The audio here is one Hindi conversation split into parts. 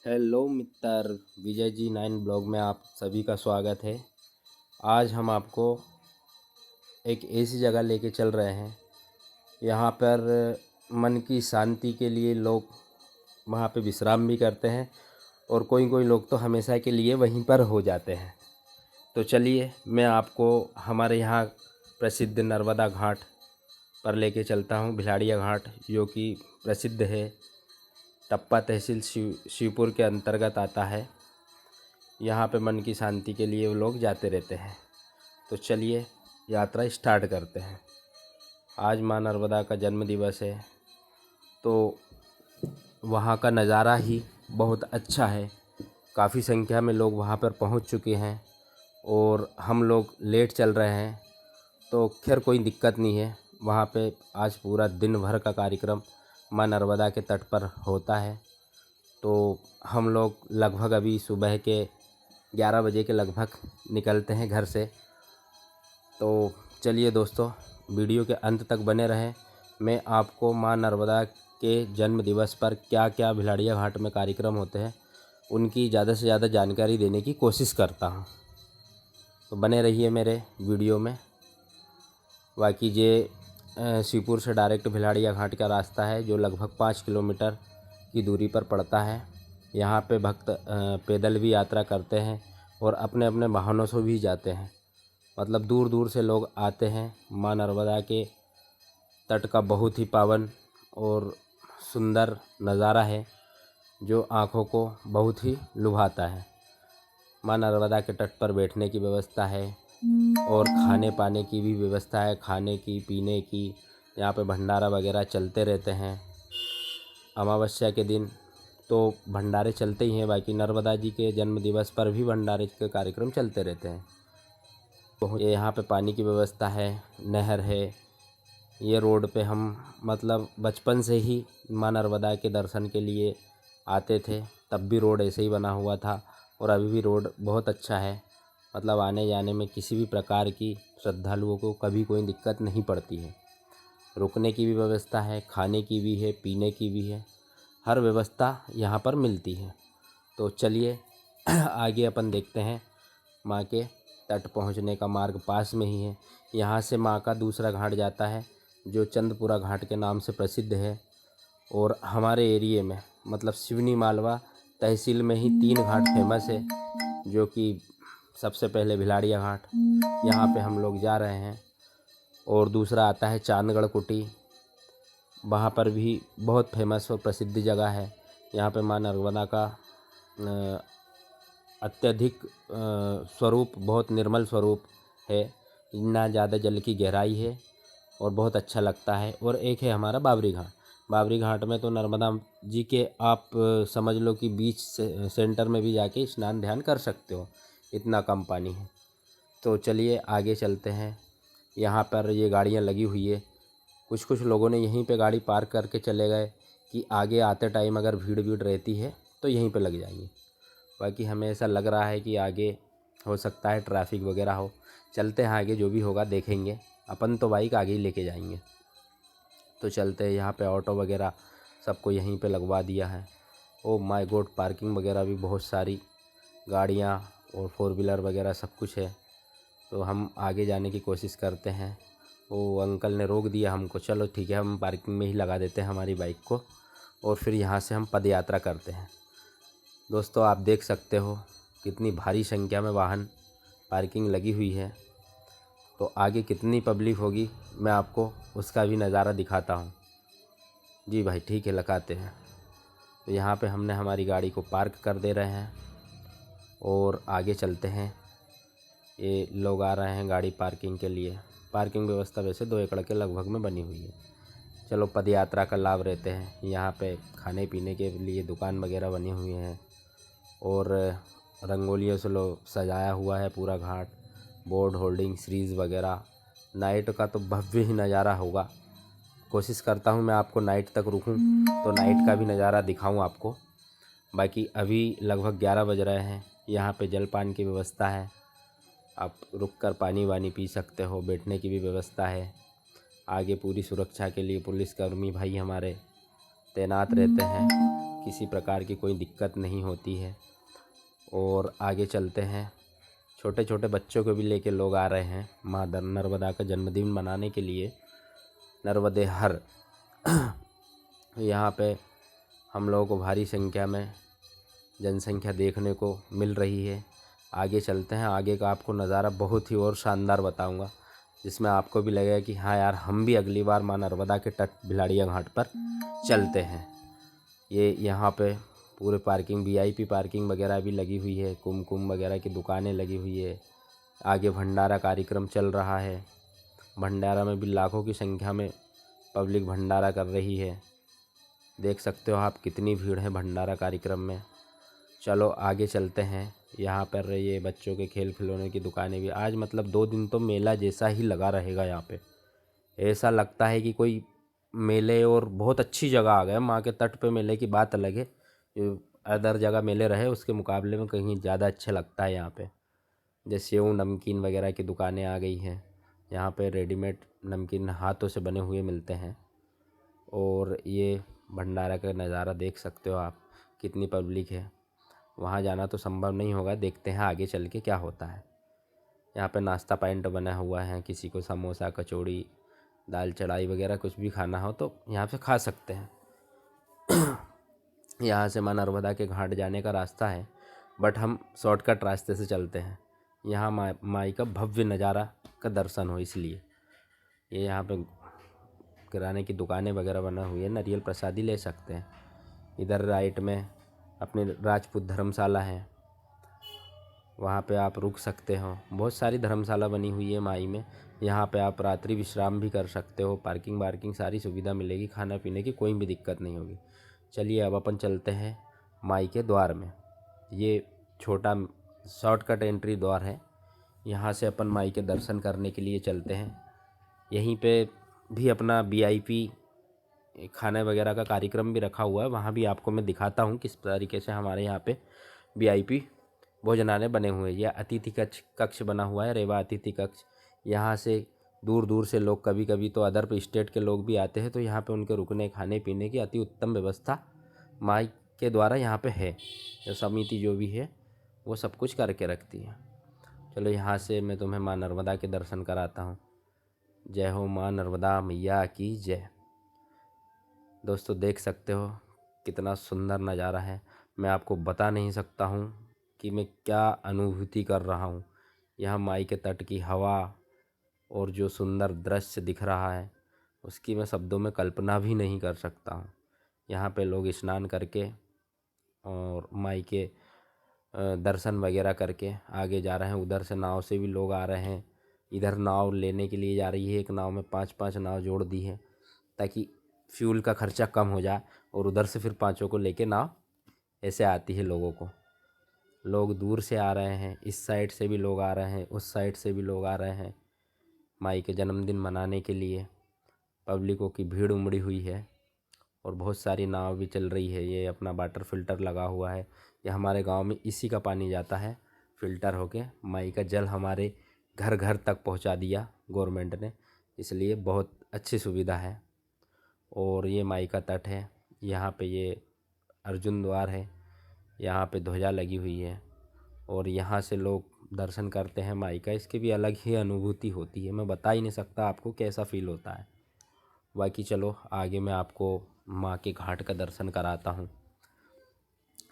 हेलो मित्र, विजय जी 9 ब्लॉग में आप सभी का स्वागत है। आज हम आपको एक ऐसी जगह लेके चल रहे हैं। यहाँ पर मन की शांति के लिए लोग वहाँ पे विश्राम भी करते हैं और कोई कोई लोग तो हमेशा के लिए वहीं पर हो जाते हैं। तो चलिए मैं आपको हमारे यहाँ प्रसिद्ध नर्मदा घाट पर लेके चलता हूँ। भिलाड़िया घाट जो कि प्रसिद्ध है, टप्पा तहसील शिवपुर के अंतर्गत आता है। यहाँ पे मन की शांति के लिए वो लोग जाते रहते हैं। तो चलिए यात्रा स्टार्ट करते हैं। आज माँ नर्मदा का जन्म दिवस है, तो वहाँ का नज़ारा ही बहुत अच्छा है। काफ़ी संख्या में लोग वहाँ पर पहुँच चुके हैं और हम लोग लेट चल रहे हैं, तो खैर कोई दिक्कत नहीं है। वहाँ पे आज पूरा दिन भर का कार्यक्रम माँ नर्मदा के तट पर होता है। तो हम लोग लगभग अभी सुबह के 11 बजे के लगभग निकलते हैं घर से। तो चलिए दोस्तों, वीडियो के अंत तक बने रहें। मैं आपको माँ नर्मदा के जन्म दिवस पर क्या क्या भिलाड़िया घाट में कार्यक्रम होते हैं उनकी ज़्यादा से ज़्यादा जानकारी देने की कोशिश करता हूँ। तो बने रहिए मेरे वीडियो में। बाकी ये शिवपुर से डायरेक्ट भिलाड़िया घाट का रास्ता है जो लगभग 5 किलोमीटर की दूरी पर पड़ता है। यहाँ पे भक्त पैदल भी यात्रा करते हैं और अपने अपने वाहनों से भी जाते हैं। मतलब दूर दूर से लोग आते हैं। माँ नर्मदा के तट का बहुत ही पावन और सुंदर नज़ारा है जो आँखों को बहुत ही लुभाता है। माँ नर्मदा के तट पर बैठने की व्यवस्था है और खाने पाने की भी व्यवस्था है, खाने की पीने की। यहाँ पे भंडारा वगैरह चलते रहते हैं। अमावस्या के दिन तो भंडारे चलते ही हैं, बाकी नर्मदा जी के जन्म दिवस पर भी भंडारे के कार्यक्रम चलते रहते हैं। तो यहाँ पे पानी की व्यवस्था है, नहर है। ये रोड पे हम मतलब बचपन से ही माँ नर्मदा के दर्शन के लिए आते थे। तब भी रोड ऐसे ही बना हुआ था और अभी भी रोड बहुत अच्छा है। मतलब आने जाने में किसी भी प्रकार की श्रद्धालुओं को कभी कोई दिक्कत नहीं पड़ती है। रुकने की भी व्यवस्था है, खाने की भी है, पीने की भी है। हर व्यवस्था यहाँ पर मिलती है। तो चलिए आगे अपन देखते हैं। माँ के तट पहुँचने का मार्ग पास में ही है। यहाँ से माँ का दूसरा घाट जाता है जो चंदपुरा घाट के नाम से प्रसिद्ध है। और हमारे एरिए में मतलब सिवनी मालवा तहसील में ही 3 घाट फेमस है, जो कि सबसे पहले भिलाड़िया घाट, यहाँ पे हम लोग जा रहे हैं। और दूसरा आता है चांदगढ़ कुटी, वहाँ पर भी बहुत फेमस और प्रसिद्ध जगह है। यहाँ पे माँ नर्मदा का अत्यधिक स्वरूप बहुत निर्मल स्वरूप है। ना ज़्यादा जल की गहराई है और बहुत अच्छा लगता है। और एक है हमारा बाबरी घाट। बाबरी घाट में तो नर्मदा जी के आप समझ लो कि बीच सेंटर में भी जाके स्नान ध्यान कर सकते हो, इतना कम पानी है। तो चलिए आगे चलते हैं। यहाँ पर ये गाड़ियाँ लगी हुई है। कुछ कुछ लोगों ने यहीं पे गाड़ी पार्क करके चले गए कि आगे आते टाइम अगर भीड़ भीड़ रहती है तो यहीं पे लग जाएंगे। बाकी हमें ऐसा लग रहा है कि आगे हो सकता है ट्रैफिक वगैरह हो। चलते हैं आगे, जो भी होगा देखेंगे। अपन तो बाइक आगे ही लेके जाएंगे। तो चलते हैं। यहाँ पे ऑटो वगैरह सबको यहीं पे लगवा दिया है। ओ माय गॉड, पार्किंग वगैरह भी बहुत सारी गाड़ियाँ और 4 व्हीलर वगैरह सब कुछ है। तो हम आगे जाने की कोशिश करते हैं। वो अंकल ने रोक दिया हमको। चलो ठीक है, हम पार्किंग में ही लगा देते हैं हमारी बाइक को और फिर यहाँ से हम पद यात्रा करते हैं। दोस्तों आप देख सकते हो कितनी भारी संख्या में वाहन पार्किंग लगी हुई है। तो आगे कितनी पब्लिक होगी मैं आपको उसका भी नज़ारा दिखाता हूँ। जी भाई ठीक है, लगाते हैं। तो यहाँ पे हमने हमारी गाड़ी को पार्क कर दे रहे हैं और आगे चलते हैं। ये लोग आ रहे हैं गाड़ी पार्किंग के लिए। पार्किंग व्यवस्था वैसे 2 एकड़ के लगभग में बनी हुई है। चलो पद यात्रा का लाभ रहते हैं। यहाँ पे खाने पीने के लिए दुकान वगैरह बनी हुई हैं और रंगोलियों से लोग सजाया हुआ है पूरा घाट। बोर्ड होल्डिंग सीरीज़ वगैरह। नाइट का तो भव्य ही नज़ारा होगा। कोशिश करता हूँ मैं आपको नाइट तक रुकूँ तो नाइट का भी नज़ारा दिखाऊँ आपको। बाकी अभी लगभग 11 बज रहे हैं। यहाँ पे जलपान की व्यवस्था है, आप रुक कर पानी वानी पी सकते हो। बैठने की भी व्यवस्था है। आगे पूरी सुरक्षा के लिए पुलिसकर्मी भाई हमारे तैनात रहते हैं किसी प्रकार की कोई दिक्कत नहीं होती है। और आगे चलते हैं, छोटे छोटे बच्चों को भी लेके लोग आ रहे हैं माँ नर्मदा का जन्मदिन मनाने के लिए। नर्मदे हर यहाँ पे हम लोगों को भारी संख्या में जनसंख्या देखने को मिल रही है। आगे चलते हैं, आगे का आपको नज़ारा बहुत ही और शानदार बताऊंगा, जिसमें आपको भी लगेगा कि हाँ यार, हम भी अगली बार माँ नर्मदा के तट भिलाड़िया घाट पर चलते हैं। ये यहाँ पे पूरे पार्किंग VIP पार्किंग वगैरह भी लगी हुई है, कुमकुम वगैरह की दुकानें लगी हुई है। आगे भंडारा कार्यक्रम चल रहा है, भंडारा में भी लाखों की संख्या में पब्लिक भंडारा कर रही है। देख सकते हो आप कितनी भीड़ है भंडारा कार्यक्रम में। चलो आगे चलते हैं। यहाँ पर ये बच्चों के खेल खिलौने की दुकानें भी आज मतलब 2 दिन तो मेला जैसा ही लगा रहेगा। यहाँ पे ऐसा लगता है कि कोई मेले और बहुत अच्छी जगह आ गए। माँ के तट पे मेले की बात अलग है, अदर जगह मेले रहे उसके मुकाबले में कहीं ज़्यादा अच्छा लगता है यहाँ पे। जैसे सेव नमकीन वगैरह की दुकानें आ गई हैं। यहाँ पे रेडीमेड नमकीन हाथों से बने हुए मिलते हैं। और ये भंडारा का नज़ारा देख सकते हो आप, कितनी पब्लिक है। वहाँ जाना तो संभव नहीं होगा, देखते हैं आगे चल के क्या होता है। यहाँ पे नाश्ता पॉइंट बना हुआ है, किसी को समोसा कचौड़ी दाल चढ़ाई वगैरह कुछ भी खाना हो तो यहाँ पे खा सकते हैं। यहाँ से माँ नर्मदा के घाट जाने का रास्ता है, बट हम शॉर्टकट रास्ते से चलते हैं। यहाँ माई का भव्य नज़ारा का दर्शन हो, इसलिए ये यहाँ पे किराने की दुकानें वगैरह बना हुई है, नारियल प्रसादी ले सकते हैं। इधर राइट में अपने राजपूत धर्मशाला है, वहाँ पे आप रुक सकते हो। बहुत सारी धर्मशाला बनी हुई है माई में, यहाँ पे आप रात्रि विश्राम भी कर सकते हो। पार्किंग वार्किंग सारी सुविधा मिलेगी, खाना पीने की कोई भी दिक्कत नहीं होगी। चलिए अब अपन चलते हैं माई के द्वार में। ये छोटा शॉर्टकट एंट्री द्वार है, यहाँ से अपन माई के दर्शन करने के लिए चलते हैं। यहीं पे भी अपना VIP खाने वगैरह का कार्यक्रम भी रखा हुआ है, वहाँ भी आपको मैं दिखाता हूँ किस तरीके से हमारे यहाँ पे VIP भोजनालय बने हुए हैं। यह अतिथि कक्ष बना हुआ है, रेवा अतिथि कक्ष। यहाँ से दूर दूर से लोग, कभी कभी तो अदर स्टेट के लोग भी आते हैं, तो यहाँ पे उनके रुकने खाने पीने की अति उत्तम व्यवस्था माई के द्वारा यहाँ पे है। जो समिति जो भी है वो सब कुछ करके रखती है। चलो यहाँ से मैं तुम्हें माँ नर्मदा के दर्शन कराता हूँ। जय हो माँ नर्मदा मैया की जय। दोस्तों देख सकते हो कितना सुंदर नज़ारा है। मैं आपको बता नहीं सकता हूँ कि मैं क्या अनुभूति कर रहा हूँ। यहाँ माई के तट की हवा और जो सुंदर दृश्य दिख रहा है, उसकी मैं शब्दों में कल्पना भी नहीं कर सकता हूँ। यहाँ पे लोग स्नान करके और माई के दर्शन वगैरह करके आगे जा रहे हैं। उधर से नाव से भी लोग आ रहे हैं, इधर नाव लेने के लिए जा रही है। एक नाव में 5-5 नाव जोड़ दी है ताकि फ्यूल का खर्चा कम हो जाए, और उधर से फिर 5 को लेके नाव ऐसे आती है लोगों को। लोग दूर से आ रहे हैं, इस साइड से भी लोग आ रहे हैं, उस साइड से भी लोग आ रहे हैं माई के जन्मदिन मनाने के लिए। पब्लिकों की भीड़ उमड़ी हुई है और बहुत सारी नाव भी चल रही है। ये अपना वाटर फिल्टर लगा हुआ है, ये हमारे गांव में इसी का पानी जाता है फिल्टर होके। माई का जल हमारे घर घर तक पहुंचा दिया गवर्नमेंट ने, इसलिए बहुत अच्छी सुविधा है। और ये माई का तट है, यहाँ पे ये अर्जुन द्वार है, यहाँ पे ध्वजा लगी हुई है और यहाँ से लोग दर्शन करते हैं माई का। इसकी भी अलग ही अनुभूति होती है, मैं बता ही नहीं सकता आपको कैसा फील होता है। बाकी चलो आगे मैं आपको माँ के घाट का दर्शन कराता हूँ।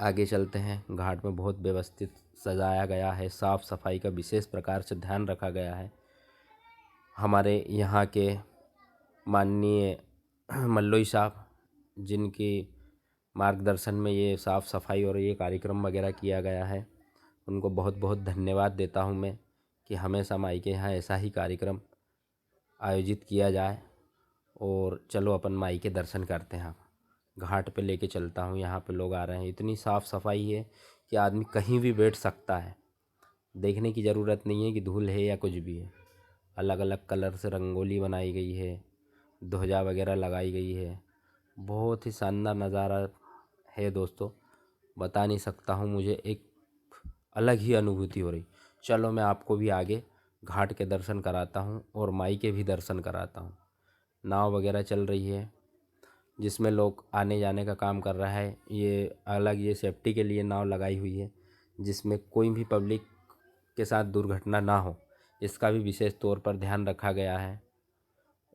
आगे चलते हैं। घाट में बहुत व्यवस्थित सजाया गया है, साफ़ सफाई का विशेष प्रकार से ध्यान रखा गया है। हमारे यहाँ के माननीय मल्लोई साहब, जिनकी मार्गदर्शन में ये साफ़ सफाई और ये कार्यक्रम वगैरह किया गया है, उनको बहुत बहुत धन्यवाद देता हूँ मैं कि हमेशा माई के यहाँ ऐसा ही कार्यक्रम आयोजित किया जाए। और चलो अपन माई के दर्शन करते हैं। घाट पे लेके चलता हूँ, यहाँ पे लोग आ रहे हैं, इतनी साफ़ सफाई है कि आदमी कहीं भी बैठ सकता है। देखने की ज़रूरत नहीं है कि धूल है या कुछ भी है। अलग अलग कलर से रंगोली बनाई गई है, ध्वजा वगैरह लगाई गई है। बहुत ही शानदार नज़ारा है दोस्तों, बता नहीं सकता हूँ, मुझे एक अलग ही अनुभूति हो रही। चलो मैं आपको भी आगे घाट के दर्शन कराता हूँ और माई के भी दर्शन कराता हूँ। नाव वगैरह चल रही है, जिसमें लोग आने जाने का काम कर रहा है। ये अलग ये सेफ्टी के लिए नाव लगाई हुई है, जिसमें कोई भी पब्लिक के साथ दुर्घटना ना हो, इसका भी विशेष तौर पर ध्यान रखा गया है।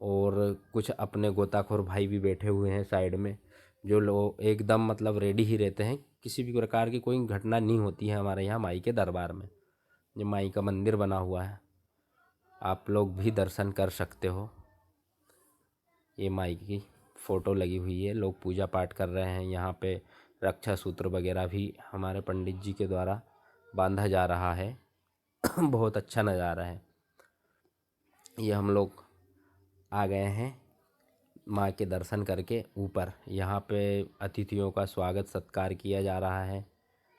और कुछ अपने गोताखोर भाई भी बैठे हुए हैं साइड में, जो लोग एकदम मतलब रेडी ही रहते हैं। किसी भी प्रकार की कोई घटना नहीं होती है हमारे यहाँ माई के दरबार में। ये माई का मंदिर बना हुआ है, आप लोग भी दर्शन कर सकते हो। ये माई की फ़ोटो लगी हुई है, लोग पूजा पाठ कर रहे हैं। यहाँ पे रक्षा सूत्र वगैरह भी हमारे पंडित जी के द्वारा बांधा जा रहा है। बहुत अच्छा नज़ारा है। ये हम लोग आ गए हैं माँ के दर्शन करके ऊपर। यहाँ पे अतिथियों का स्वागत सत्कार किया जा रहा है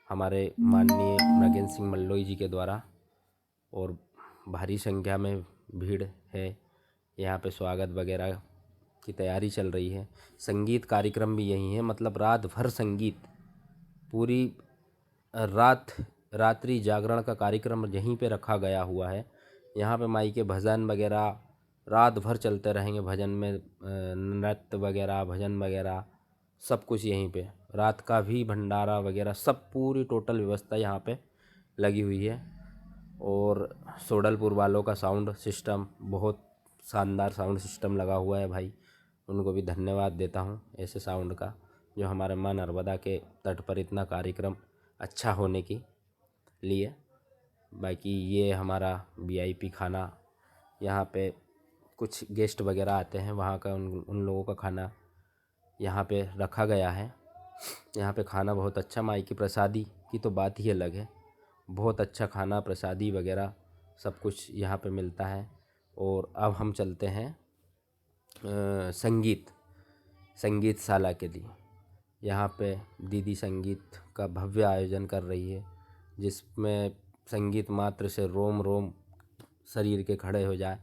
हमारे माननीय नगेंद्र सिंह मल्लोई जी के द्वारा, और भारी संख्या में भीड़ है। यहाँ पे स्वागत वगैरह की तैयारी चल रही है। संगीत कार्यक्रम भी यही है, मतलब रात भर संगीत, पूरी रात्रि जागरण का कार्यक्रम यहीं पे रखा गया हुआ है। यहाँ पे माई के भजन वगैरह रात भर चलते रहेंगे। भजन में नृत्य वगैरह, भजन वगैरह सब कुछ यहीं पे। रात का भी भंडारा वगैरह सब पूरी टोटल व्यवस्था यहाँ पे लगी हुई है। और सोडलपुर वालों का साउंड सिस्टम, बहुत शानदार साउंड सिस्टम लगा हुआ है भाई। उनको भी धन्यवाद देता हूँ ऐसे साउंड का, जो हमारे माँ नर्मदा के तट पर इतना कार्यक्रम अच्छा होने के लिए। बाकी ये हमारा वीआईपी खाना, यहाँ पे कुछ गेस्ट वगैरह आते हैं, वहाँ का उन लोगों का खाना यहाँ पे रखा गया है। यहाँ पे खाना बहुत अच्छा, माई की प्रसादी की तो बात ही अलग है। बहुत अच्छा खाना, प्रसादी वगैरह सब कुछ यहाँ पे मिलता है। और अब हम चलते हैं संगीतशाला के लिए। यहाँ पे दीदी संगीत का भव्य आयोजन कर रही है, जिसमें संगीत मात्र से रोम रोम शरीर के खड़े हो जाए